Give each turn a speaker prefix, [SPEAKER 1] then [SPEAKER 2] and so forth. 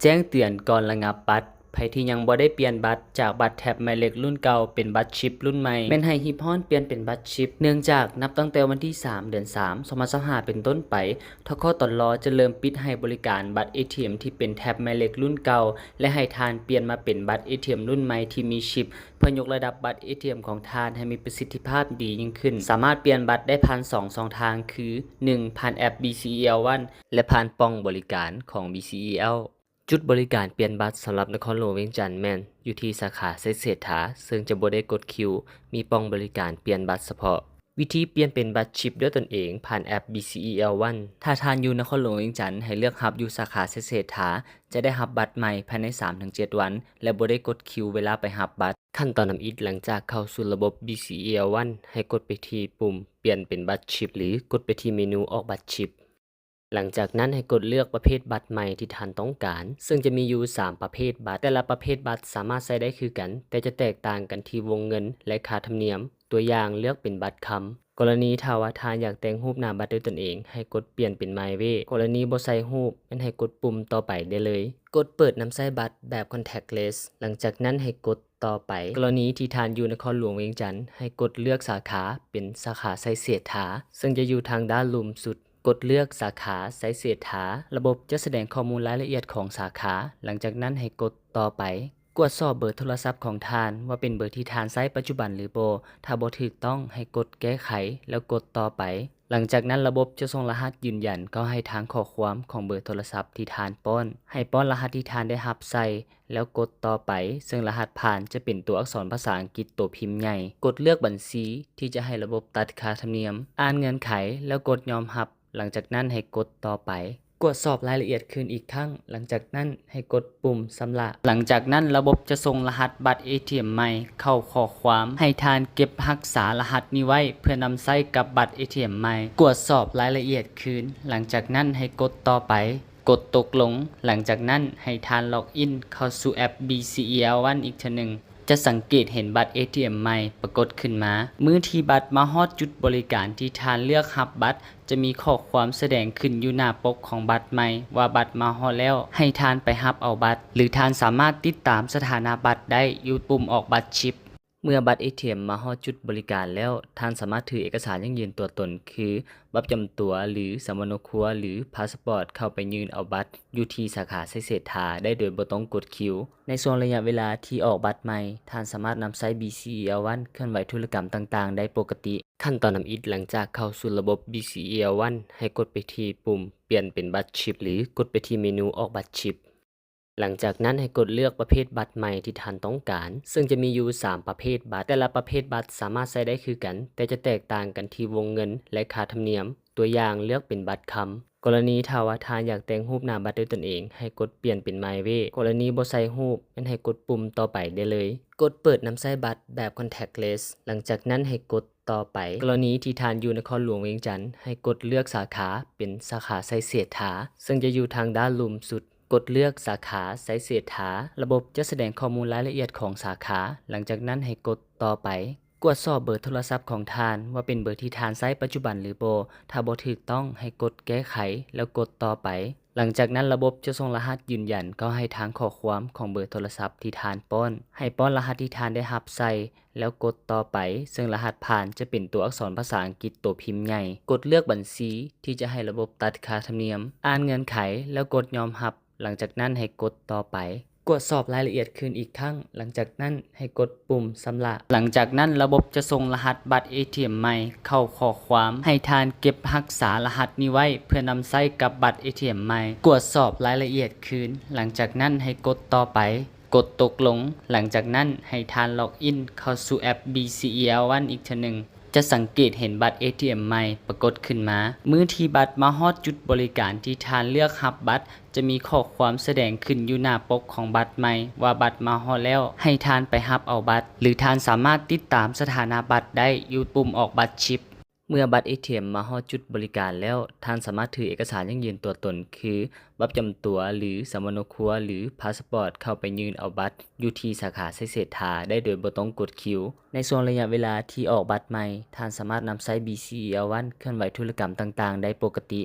[SPEAKER 1] แจ้งเตือนก่อนระงับบัตรไผที่ยังบ่ได้เปลี่ยนบัตรจากบัตรแท็บหมายเลขรุ่นเก่าเป็นบัตรชิปรุ่นใหม่แม่นให้รีบร้อนเปลี่ยนเป็นบัตรชิปเนื่องจากนับตั้งแต่วันที่3เดือน3 2025เป็นต้นไปทกตลจะเริ่มปิดให้บริการบัตร ATM ที่เป็นแท็บหมายเลขรุ่นเก่าและให้ทานเปลี่ยนมาเป็นบัตร ATM รุ่นใหม่ที่มีชิปเพื่อยกระดับบัตร ATM ของทานให้มีประสิทธิภาพดียิ่งขึ้นสามารถเปลี่ยนบัตรได้ผ่าน2ช่องทางคือ1ผ่านแอป BCEL One และผ่านป้องบริการของ BCELจุดบริการเปลี่ยนบัตรสำหรับนครหลวงเวียงจันทน์แม่นอยู่ที่สาขาเศรษฐาซึ่งจะบ่ได้กดคิวมีป้องบริการเปลี่ยนบัตรเฉพาะวิธีเปลี่ยนเป็นบัตรชิปด้วยตนเองผ่านแอป BCEL One ถ้าทานอยู่นครหลวงเวียงจันทน์ให้เลือกรับอยู่สาขาเศรษฐาจะได้รับบัตรใหม่ภายใน 3-7 วันและบ่ได้กดคิวเวลาไปรับบัตรขั้นตอนนำอิฐหลังจากเข้าสู่ระบบ BCEL One ให้กดไปที่ปุ่มเปลี่ยนเป็นบัตรชิปหรือกดไปที่เมนูออกบัตรชิปหลังจากนั้นให้กดเลือกประเภทบัตรใหม่ที่ท่านต้องการซึ่งจะมีอยู่3ประเภทบัตรแต่ละประเภทบัตรสามารถใช้ได้คือกันแต่จะแตกต่างกันที่วงเงินและค่าธรรมเนียมตัวอย่างเลือกเป็นบัตรคำกรณีถ้าว่าท่านอยากแต่งรูปหน้าบัตรด้วยตนเองให้กดเปลี่ยนเป็น My Way กรณีบ่ใส่รูปงั้นให้กดปุ่มต่อไปได้เลยกดเปิดนำใช้บัตรแบบ Contactless หลังจากนั้นให้กดต่อไปกรณีที่ท่านอยู่นครหลวงเวียงจันทน์ให้กดเลือกสาขาเป็นสาขาไสเสฐาซึ่งจะอยู่ทางด้านลุ่มสุดกดเลือกสาขาไสเสฐาระบบจะแสดงข้อมูลรายละเอียดของสาขาหลังจากนั้นให้กดต่อไปกดสอบเบอร์โทรศัพท์ของท่านว่าเป็นเบอร์ที่ท่านใช้ปัจจุบันหรือบ่ถ้าบ่ถูกต้องให้กดแก้ไขแล้วกดต่อไปหลังจากนั้นระบบจะส่งรหัสยืนยันเข้าให้ทางข้อความของเบอร์โทรศัพท์ที่ท่านป้อนให้ป้อนรหัสที่ท่านได้รับใส่แล้วกดต่อไปซึ่งรหัสผ่านจะเป็นตัวอักษรภาษาอังกฤษตัวพิมพ์ใหญ่กดเลือกบัญชีที่จะให้ระบบตัดค่าธรรมเนียมอ่านเงื่อนไขแล้วกดยอมรับหลังจากนั้นให้กดต่อไปกดสอบรายละเอียดคืนอีกครั้งหลังจากนั้นให้กดปุ่มชำระหลังจากนั้นระบบจะส่งรหัสบัตร ATM ใหม่เข้าข้อความให้ทานเก็บรักษารหัสนี้ไว้เพื่อนำใช้กับบัตร ATM ใหม่กดสอบรายละเอียดคืนหลังจากนั้นให้กดต่อไปกดตกลงหลังจากนั้นให้ทานล็อกอินเข้าสู่แอป BCEL One อีกทีหนึ่งจะสังเกตเห็นบัตร ATM ใหม่ปรากฏขึ้นมามื้อที่บัตรมาฮอดจุดบริการที่ท่านเลือกรับบัตรจะมีข้อความแสดงขึ้นอยู่หน้าปกของบัตรใหม่ว่าบัตรมาฮอดแล้วให้ท่านไปรับเอาบัตรหรือท่านสามารถติดตามสถานะบัตรได้อยู่ปุ่มออกบัตรชิปเมื่อบัตร ATM มาฮอดจุดบริการแล้วท่านสามารถถือเอกสารยั่งยืนตัวตนคือบัตรประจำตัวหรือสำเนาครัวหรือพาสปอร์ตเข้าไปยื่นเอาบัตรอยู่ที่สาขาไสเสฐาได้โดยบ่ต้องกดคิวในช่วงระยะเวลาที่ออกบัตรใหม่ท่านสามารถนำใช้ BCEL One เคลื่อนไหวธุรกรรมต่างๆได้ปกติขั้นตอนนำอิฐหลังจากเข้าสู่ระบบ BCEL One ให้กดไปที่ปุ่มเปลี่ยนเป็นบัตรชิปหรือกดไปที่เมนูออกบัตรชิปหลังจากนั้นให้กดเลือกประเภทบัตรใหม่ที่ท่านต้องการซึ่งจะมีอยู่3ประเภทบัตรแต่ละประเภทบัตรสามารถใช้ได้คือกันแต่จะแตกต่างกันที่วงเงินและค่าธรรมเนียมตัวอย่างเลือกเป็นบัตรคำกรณีถ้าว่าท่านอยากแต่งรูปหน้าบัตรด้วยตนเองให้กดเปลี่ยนเป็น My Way กรณีบ่ใส่รูปงั้นให้กดปุ่มต่อไปได้เลยกดเปิดนำใช้บัตรแบบ Contactless หลังจากนั้นให้กดต่อไปกรณีที่ท่านอยู่นครหลวงเวียงจันทน์ให้กดเลือกสาขาเป็นสาขาไสเสฐาซึ่งจะอยู่ทางด้านลุ่มสุดกดเลือกสาขาไสเสฐาระบบจะแสดงข้อมูลรายละเอียดของสาขาหลังจากนั้นให้กดต่อไปกดสอบเบอร์โทรศัพท์ของท่านว่าเป็นเบอร์ที่ท่านใช้ปัจจุบันหรือบ่ถ้าบ่ถูกต้องให้กดแก้ไขแล้วกดต่อไปหลังจากนั้นระบบจะส่งรหัสยืนยันเข้าให้ทางข้อความของเบอร์โทรศัพท์ที่ท่านป้อนให้ป้อนรหัสที่ท่านได้รับใส่แล้วกดต่อไปซึ่งรหัสผ่านจะเป็นตัวอักษรภาษาอังกฤษตัวพิมพ์ใหญ่กดเลือกบัญชีที่จะให้ระบบตัดค่าธรรมเนียมอ่านเงื่อนไขแล้วกดยอมรับหลังจากนั้นให้กดต่อไปกดสอบรายละเอียดคืนอีกครั้งหลังจากนั้นให้กดปุ่มชำระหลังจากนั้นระบบจะส่งรหัสบัตร ATM ใหม่เข้าข้อความให้ทานเก็บรักษารหัสนี้ไว้เพื่อนำใช้กับบัตร ATM ใหม่กดสอบรายละเอียดคืนหลังจากนั้นให้กดต่อไปกดตกลงหลังจากนั้นให้ทานล็อกอินเข้าสู่แอป BCEL One อีกทีหนึ่งจะสังเกตเห็นบัตร ATM ใหม่ปรากฏขึ้นมามื้อที่บัตรมาฮอดจุดบริการที่ท่านเลือกรับบัตรจะมีข้อความแสดงขึ้นอยู่หน้าปกของบัตรใหม่ว่าบัตรมาฮอดแล้วให้ท่านไปรับเอาบัตรหรือท่านสามารถติดตามสถานะบัตรได้อยู่ปุ่มออกบัตรชิปเมื่อบัตร ATM มาฮอดจุดบริการแล้วท่านสามารถถือเอกสารยั่งยืนตัวตนคือบัตรประจำตัวหรือสำเนาครัวหรือพาสปอร์ตเข้าไปยื่นเอาบัตรอยู่ที่สาขาไสเสฐาได้โดยบ่ต้องกดคิวในช่วงระยะเวลาที่ออกบัตรใหม่ท่านสามารถนำใช้ BCEL One เคลื่อนไหวธุรกรรมต่างๆได้ปกติ